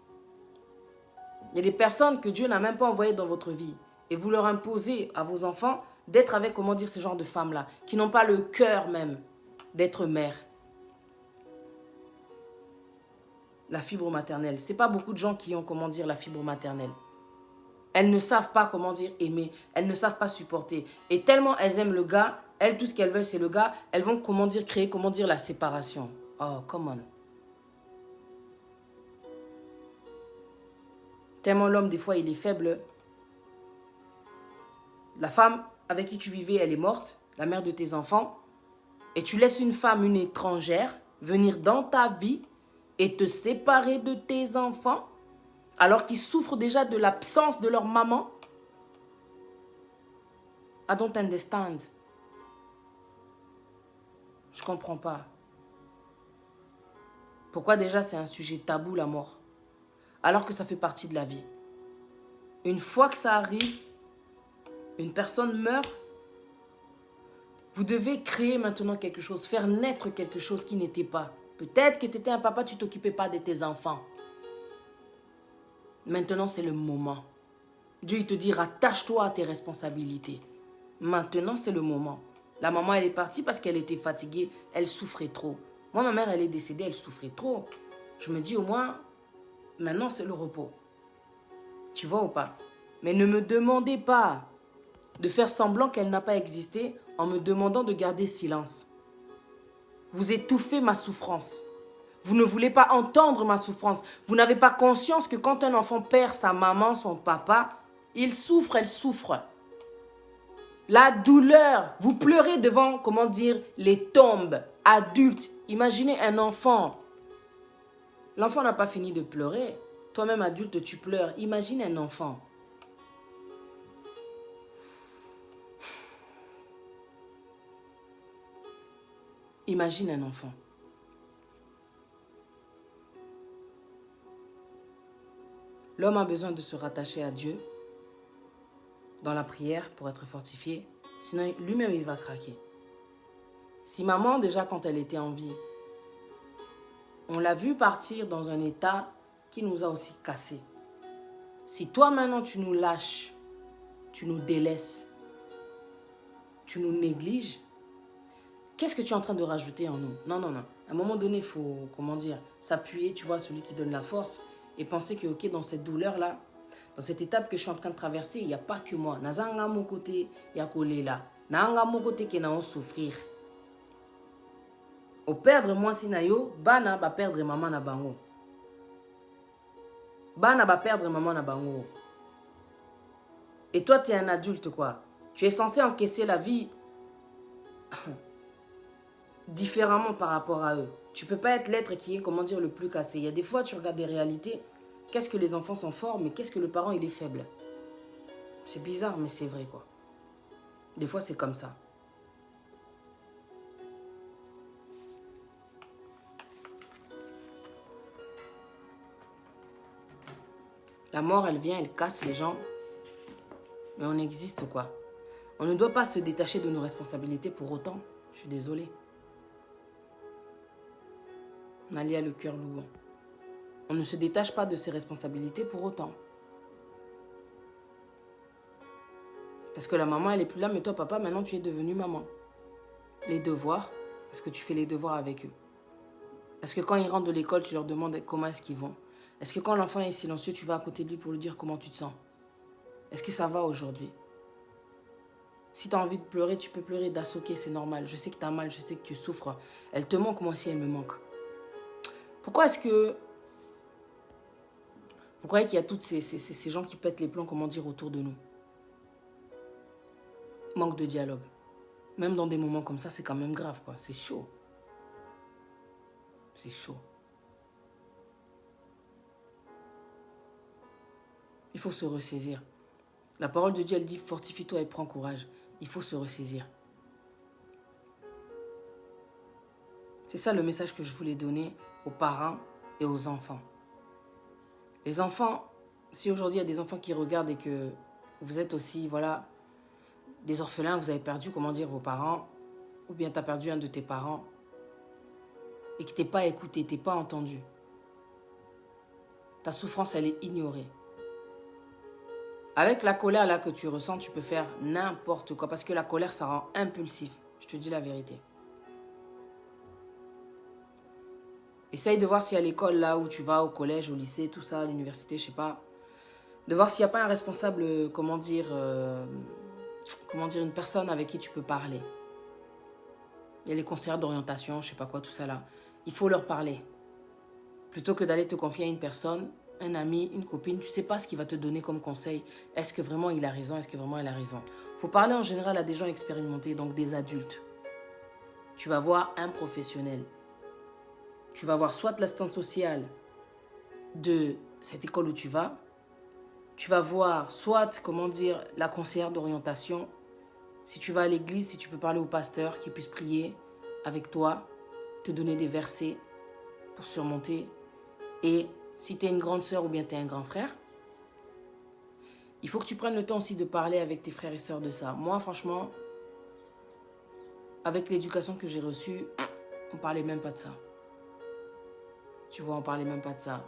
A: Il y a des personnes que Dieu n'a même pas envoyées dans votre vie. Et vous leur imposez à vos enfants d'être avec, comment dire, ce genre de femmes-là, qui n'ont pas le cœur même d'être mère. La fibre maternelle. Ce n'est pas beaucoup de gens qui ont, comment dire, la fibre maternelle. Elles ne savent pas, comment dire, aimer. Elles ne savent pas supporter. Et tellement elles aiment le gars, elles, tout ce qu'elles veulent, c'est le gars. Elles vont, comment dire, créer, comment dire, la séparation. Oh, come on. Tellement l'homme, des fois, il est faible. La femme avec qui tu vivais, elle est morte, la mère de tes enfants. Et tu laisses une femme, une étrangère, venir dans ta vie et te séparer de tes enfants alors qu'ils souffrent déjà de l'absence de leur maman. I don't understand. Je ne comprends pas. Pourquoi déjà c'est un sujet tabou, la mort, alors que ça fait partie de la vie. Une fois que ça arrive, une personne meurt, vous devez créer maintenant quelque chose, faire naître quelque chose qui n'était pas. Peut-être que tu étais un papa, tu ne t'occupais pas de tes enfants. Maintenant, c'est le moment. Dieu, il te dit, rattache-toi à tes responsabilités. Maintenant, c'est le moment. La maman, elle est partie parce qu'elle était fatiguée, elle souffrait trop. Moi, ma mère, elle est décédée, elle souffrait trop. Je me dis au moins, maintenant, c'est le repos. Tu vois ou pas? Mais ne me demandez pas de faire semblant qu'elle n'a pas existé en me demandant de garder silence. Vous étouffez ma souffrance. Vous ne voulez pas entendre ma souffrance. Vous n'avez pas conscience que quand un enfant perd sa maman, son papa, il souffre, elle souffre. La douleur, vous pleurez devant, comment dire, les tombes adultes. Imaginez un enfant. L'enfant n'a pas fini de pleurer. Toi-même adulte, tu pleures. Imagine un enfant. Imagine un enfant. L'homme a besoin de se rattacher à Dieu dans la prière pour être fortifié. Sinon, lui-même, il va craquer. Si maman, déjà, quand elle était en vie, on l'a vu partir dans un état qui nous a aussi cassés. Si toi, maintenant, tu nous lâches, tu nous délaisses, tu nous négliges, qu'est-ce que tu es en train de rajouter en nous? Non, non, non. À un moment donné, il faut, comment dire, s'appuyer, tu vois, celui qui donne la force et penser que, ok, dans cette douleur-là, dans cette étape que je suis en train de traverser, il n'y a pas que moi. Nazanga mon côté, il y a collé là. Nanga mon côté qui n'a souffrir. Au perdre moi sinayo, bana va perdre maman na bango. Bana va perdre maman na bango. Et toi, tu es un adulte, quoi. Tu es censé encaisser la vie différemment par rapport à eux. Tu ne peux pas être l'être qui est, comment dire, le plus cassé. Il y a des fois, tu regardes des réalités. Qu'est-ce que les enfants sont forts, mais qu'est-ce que le parent, il est faible. C'est bizarre, mais c'est vrai, quoi. Des fois, c'est comme ça. La mort, elle vient, elle casse les gens. Mais on existe, quoi. On ne doit pas se détacher de nos responsabilités pour autant. Je suis désolée. Nalia, le cœur louant. On ne se détache pas de ses responsabilités pour autant. Parce que la maman, elle est plus là, mais toi, papa, maintenant, tu es devenu maman. Les devoirs, est-ce que tu fais les devoirs avec eux? Est-ce que quand ils rentrent de l'école, tu leur demandes comment est-ce qu'ils vont? Est-ce que quand l'enfant est silencieux, tu vas à côté de lui pour lui dire comment tu te sens? Est-ce que ça va aujourd'hui? Si tu as envie de pleurer, tu peux pleurer, d'assoquer, c'est normal. Je sais que tu as mal, je sais que tu souffres. Elle te manque, moi aussi, elle me manque. Pourquoi est-ce que... Vous croyez qu'il y a tous ces gens qui pètent les plombs, comment dire, autour de nous? Manque de dialogue. Même dans des moments comme ça, c'est quand même grave, quoi. C'est chaud. C'est chaud. Il faut se ressaisir. La parole de Dieu, elle dit, fortifie-toi et prends courage. Il faut se ressaisir. C'est ça le message que je voulais donner aux parents et aux enfants. Les enfants, si aujourd'hui il y a des enfants qui regardent et que vous êtes aussi, voilà, des orphelins, vous avez perdu, comment dire, vos parents, ou bien tu as perdu un de tes parents, et que tu n'es pas écouté, tu n'es pas entendu. Ta souffrance, elle est ignorée. Avec la colère là que tu ressens, tu peux faire n'importe quoi. Parce que la colère, ça rend impulsif. Je te dis la vérité. Essaye de voir si à l'école là où tu vas, au collège, au lycée, tout ça, à l'université, je sais pas. De voir s'il n'y a pas un responsable, comment dire, une personne avec qui tu peux parler. Il y a les conseillers d'orientation, je sais pas quoi, tout ça là. Il faut leur parler. Plutôt que d'aller te confier à une personne, un ami, une copine, tu sais pas ce qu'il va te donner comme conseil. Est-ce que vraiment il a raison? Est-ce que vraiment elle a raison? Il faut parler en général à des gens expérimentés, donc des adultes. Tu vas voir un professionnel. Tu vas voir soit l'assistante sociale de cette école où tu vas. Tu vas voir soit, comment dire, la conseillère d'orientation. Si tu vas à l'église, si tu peux parler au pasteur qui puisse prier avec toi, te donner des versets pour surmonter. Et si tu es une grande sœur ou bien tu es un grand frère, il faut que tu prennes le temps aussi de parler avec tes frères et sœurs de ça. Moi, franchement, avec l'éducation que j'ai reçue, on parlait même pas de ça. Tu vois, on parlait même pas de ça.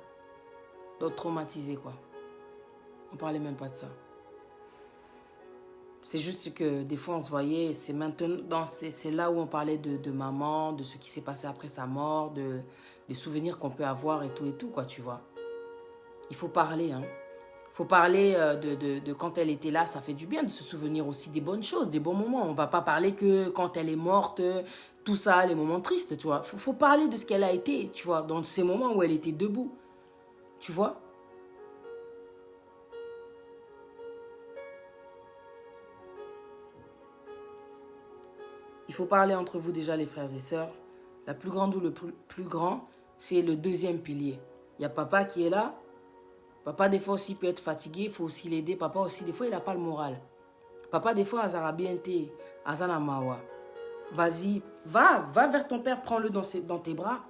A: D'autres traumatisés, quoi. On parlait même pas de ça. C'est juste que des fois, on se voyait, c'est maintenant, c'est là où on parlait de maman, de ce qui s'est passé après sa mort, des souvenirs qu'on peut avoir et tout, quoi, tu vois. Il faut parler, hein. Il faut parler de quand elle était là, ça fait du bien de se souvenir aussi des bonnes choses, des bons moments. On ne va pas parler que quand elle est morte, tout ça, les moments tristes, tu vois. Faut parler de ce qu'elle a été, tu vois, dans ces moments où elle était debout, tu vois. Il faut parler entre vous déjà, les frères et sœurs. La plus grande ou le plus grand, c'est le deuxième pilier. Il y a papa qui est là. Papa, des fois aussi, peut être fatigué. Il faut aussi l'aider. Papa aussi, des fois, il n'a pas le moral. Papa, des fois, Azara bien té, Azana mawa. Vas-y, va vers ton père, prends-le dans tes bras.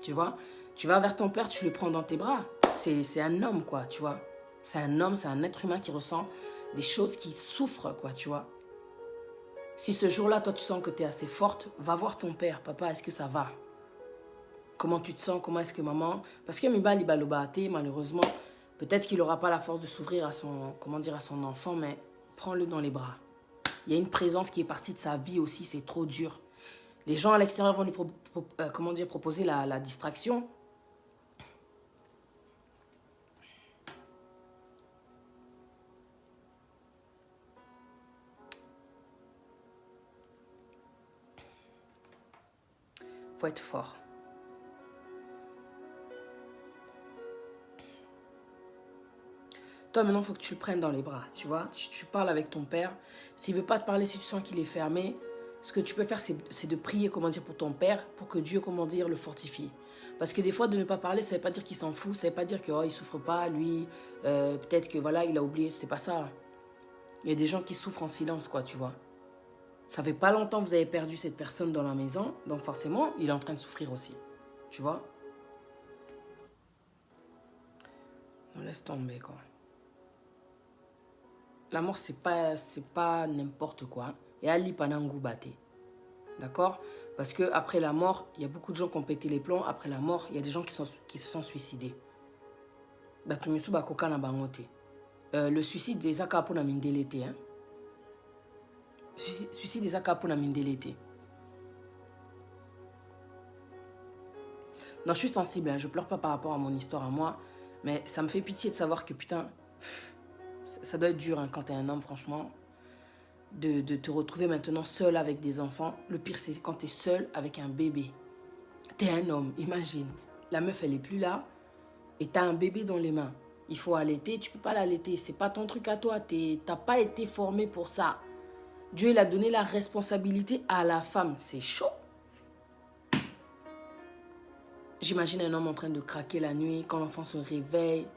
A: Tu vois, tu vas vers ton père, tu le prends dans tes bras. C'est un homme, quoi, tu vois. C'est un homme, c'est un être humain qui ressent des choses qui souffrent, quoi, tu vois. Si ce jour-là, toi, tu sens que tu es assez forte, va voir ton père. Papa, est-ce que ça va? Comment tu te sens? Comment est-ce que maman... Parce que Miba Libalobate, malheureusement, peut-être qu'il n'aura pas la force de s'ouvrir à son, comment dire, à son enfant, mais prends-le dans les bras. Il y a une présence qui est partie de sa vie aussi, c'est trop dur. Les gens à l'extérieur vont lui proposer la distraction. Il faut être fort. Toi, maintenant, il faut que tu le prennes dans les bras, tu vois. Tu parles avec ton père. S'il ne veut pas te parler, si tu sens qu'il est fermé, ce que tu peux faire, c'est de prier, comment dire, pour ton père, pour que Dieu, comment dire, le fortifie. Parce que des fois, de ne pas parler, ça ne veut pas dire qu'il s'en fout, ça ne veut pas dire qu'il ne souffre pas, lui, peut-être que, voilà, il a oublié, c'est pas ça. Il y a des gens qui souffrent en silence, quoi, tu vois. Ça fait pas longtemps que vous avez perdu cette personne dans la maison, donc forcément, il est en train de souffrir aussi, tu vois. On laisse tomber, quoi. La mort, c'est pas n'importe quoi. Et Ali Panangou Bate. D'accord? Parce qu'après la mort, il y a beaucoup de gens qui ont pété les plombs. Après la mort, il y a des gens qui se sont suicidés. Le suicide des aka pour mindelete. Hein? Suicide des aka pour mindelete. Non, je suis sensible, hein. Je pleure pas par rapport à mon histoire à moi. Mais ça me fait pitié de savoir que putain, ça doit être dur hein, quand t'es un homme, franchement. De te retrouver maintenant seul avec des enfants. Le pire, c'est quand t'es seul avec un bébé. T'es un homme, imagine. La meuf, elle est plus là. Et t'as un bébé dans les mains. Il faut allaiter, tu peux pas l'allaiter. C'est pas ton truc à toi. T'as pas été formé pour ça. Dieu, il a donné la responsabilité à la femme. C'est chaud. J'imagine un homme en train de craquer la nuit, quand l'enfant se réveille.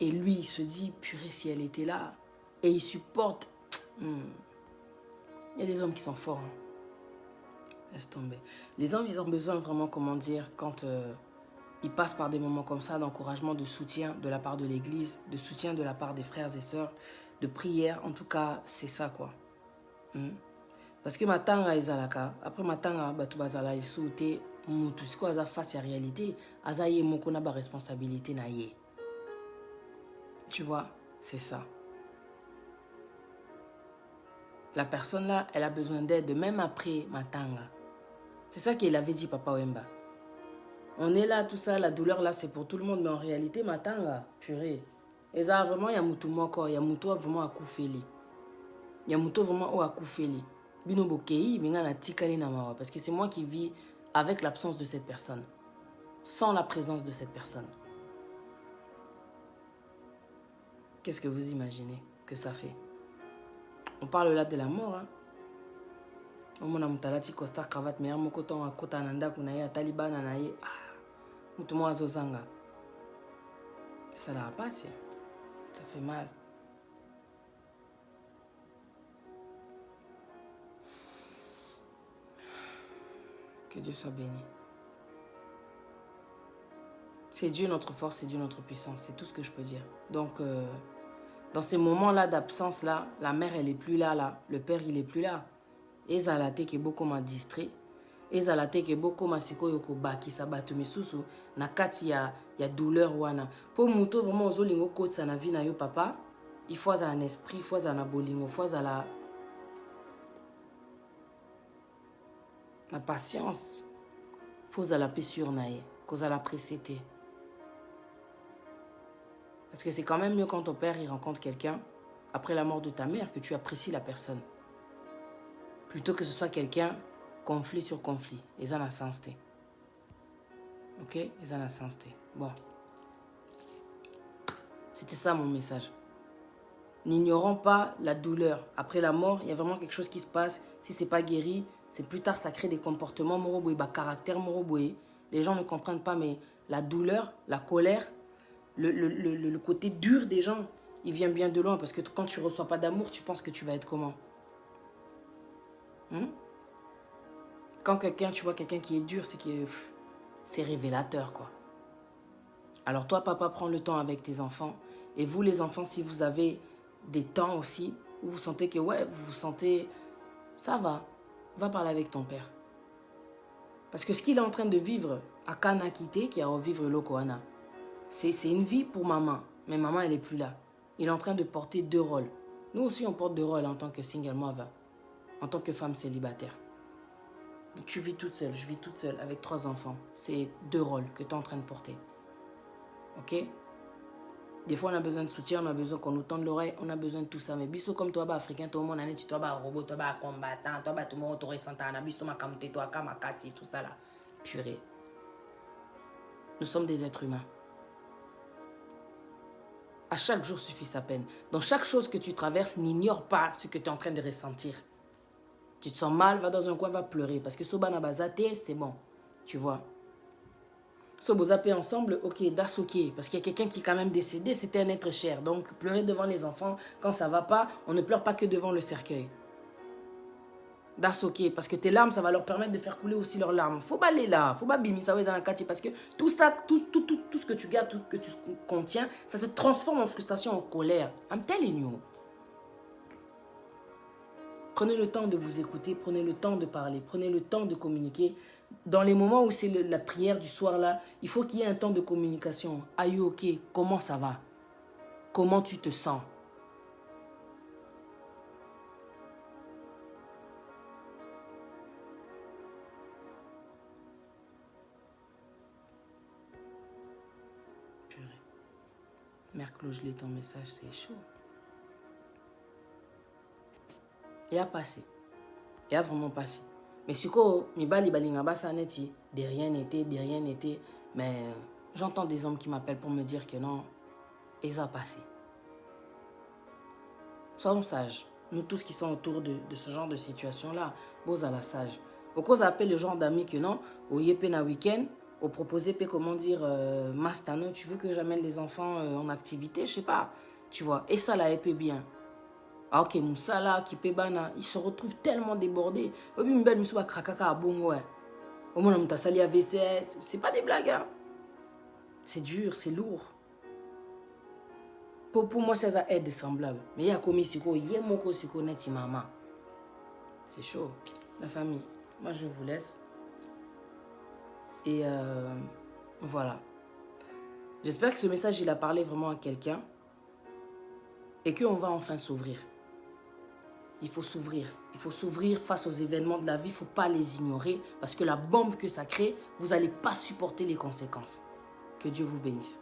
A: Et lui, il se dit, purée, si elle était là. Et il supporte. Il y a des hommes qui sont forts. Hein. Laisse tomber. Les hommes, ils ont besoin vraiment, comment dire, quand ils passent par des moments comme ça, d'encouragement, de soutien de la part de l'église, de soutien de la part des frères et sœurs, de prière. En tout cas, c'est ça, quoi. Parce que matanga ezalaka, après matanga, batu bazala isouté, tout ce qu'on a face à la réalité, azaye moko na ba responsabilité na ye. Tu vois, c'est ça. La personne là, elle a besoin d'aide, même après matanga. C'est ça qu'il avait dit, Papa Wemba. On est là, tout ça, la douleur là, c'est pour tout le monde, mais en réalité, matanga, purée. Et ça, vraiment, il y a moutou moko, il y a moutou vraiment à koufeli. Il y a moutou vraiment à koufeli. Parce que c'est moi qui vis avec l'absence de cette personne, sans la présence de cette personne. Qu'est-ce que vous imaginez que ça fait? On parle là de la mort. Hein? On a mutalati costard cravate mais mon coton à kota nanda kunaye taliban anaye mutumo azozanga. Ça la passe. Ça fait mal. Que Dieu soit béni. C'est Dieu notre force, c'est Dieu notre puissance. C'est tout ce que je peux dire. Donc, dans ces moments-là d'absence-là, la mère, elle n'est plus là. Le père, il n'est plus là. Et Zalate qui est beaucoup m'a distrait. Et Zalate qui est beaucoup m'a siko yoko baki sabatu misusu. Na kati ya douleur wana. Pour muto vraiment ozo lingo kote sa na vie na yo papa. Il faut avoir un esprit, il faut avoir un bolingo, il faut avoir la patience. Il faut avoir la paix sur naïe. Cause à la précédé. Parce que c'est quand même mieux quand ton père il rencontre quelqu'un après la mort de ta mère que tu apprécies la personne. Plutôt que ce soit quelqu'un conflit sur conflit. Et ça n'a sens. Ok? Et ça n'a sens. Bon. C'était ça mon message. N'ignorons pas la douleur. Après la mort, il y a vraiment quelque chose qui se passe. Si ce n'est pas guéri, c'est plus tard ça crée des comportements moroboué, caractère moroboué. Les gens ne comprennent pas, mais la douleur, la colère, le côté dur des gens, il vient bien de loin. Parce que quand tu ne reçois pas d'amour, tu penses que tu vas être comment? Quand tu vois quelqu'un qui est dur, c'est révélateur, quoi. Alors toi, papa, prends le temps avec tes enfants. Et vous, les enfants, si vous avez des temps aussi, où vous sentez que, ouais, vous vous sentez, ça va parler avec ton père. Parce que ce qu'il est en train de vivre à Kanakite, qui a revivre Lokoana, c'est une vie pour maman. Mais maman, elle n'est plus là. Il est en train de porter 2 rôles. Nous aussi, on porte 2 rôles en tant que single mother, en tant que femme célibataire. Tu vis toute seule, je vis toute seule avec 3 enfants. C'est 2 rôles que tu es en train de porter. Ok? Des fois, on a besoin de soutien, on a besoin qu'on nous tende l'oreille, on a besoin de tout ça. Mais biso comme toi, africain, tout le monde, tu toi, robot, toi, combattant, toi, tout le monde, tu ressentant, biso, ma kamte, toi, kamakasi, tout ça là. Purée. Nous sommes des êtres humains. À chaque jour suffit sa peine. Dans chaque chose que tu traverses, n'ignore pas ce que tu es en train de ressentir. Tu te sens mal, va dans un coin, va pleurer. Parce que Sobana Bazate, c'est bon. Tu vois. Sobozapé ensemble, ok, that's ok. Parce qu'il y a quelqu'un qui est quand même décédé, c'était un être cher. Donc, pleurer devant les enfants, quand ça va pas, on ne pleure pas que devant le cercueil. That's ok. Parce que tes larmes, ça va leur permettre de faire couler aussi leurs larmes. Faut pas aller là. Faut pas bimisa parce que tout ça, tout ce que tu gardes, tout ce que tu contiens, ça se transforme en frustration, en colère. I'm telling you. Prenez le temps de vous écouter, prenez le temps de parler, prenez le temps de communiquer. Dans les moments où c'est la prière du soir là, il faut qu'il y ait un temps de communication. Are you ok? Comment ça va? Comment tu te sens? Purée. Merclo, je lis ton message, c'est chaud. Il a passé. Il a vraiment passé. Mais si mi bali balinga basa neti, de rien n'était. Mais j'entends des hommes qui m'appellent pour me dire que non, et ça a passé. Soyons sages. Nous tous qui sommes autour de ce genre de situation-là, vous à la sage. Au cause appelle le genre d'amis que non, au yepena week-end, au proposer, comment dire, Mastano, tu veux que j'amène les enfants en activité, je sais pas, tu vois. Et ça là, épée bien. Ah ok, Moussala, Kipebana, ils se retrouvent tellement débordés. Obi mbel musuba krakaka bongo ouais. Au moins on t'a sali à VCS, c'est pas des blagues hein. C'est dur, c'est lourd. Pour moi ça aide semblable. Mais il y a commis siko, yemoko siko neti maman. C'est chaud. La famille, moi je vous laisse. Et voilà. J'espère que ce message il a parlé vraiment à quelqu'un. Et qu'on va enfin s'ouvrir. Il faut s'ouvrir. Il faut s'ouvrir face aux événements de la vie. Il ne faut pas les ignorer. Parce que la bombe que ça crée, vous n'allez pas supporter les conséquences. Que Dieu vous bénisse.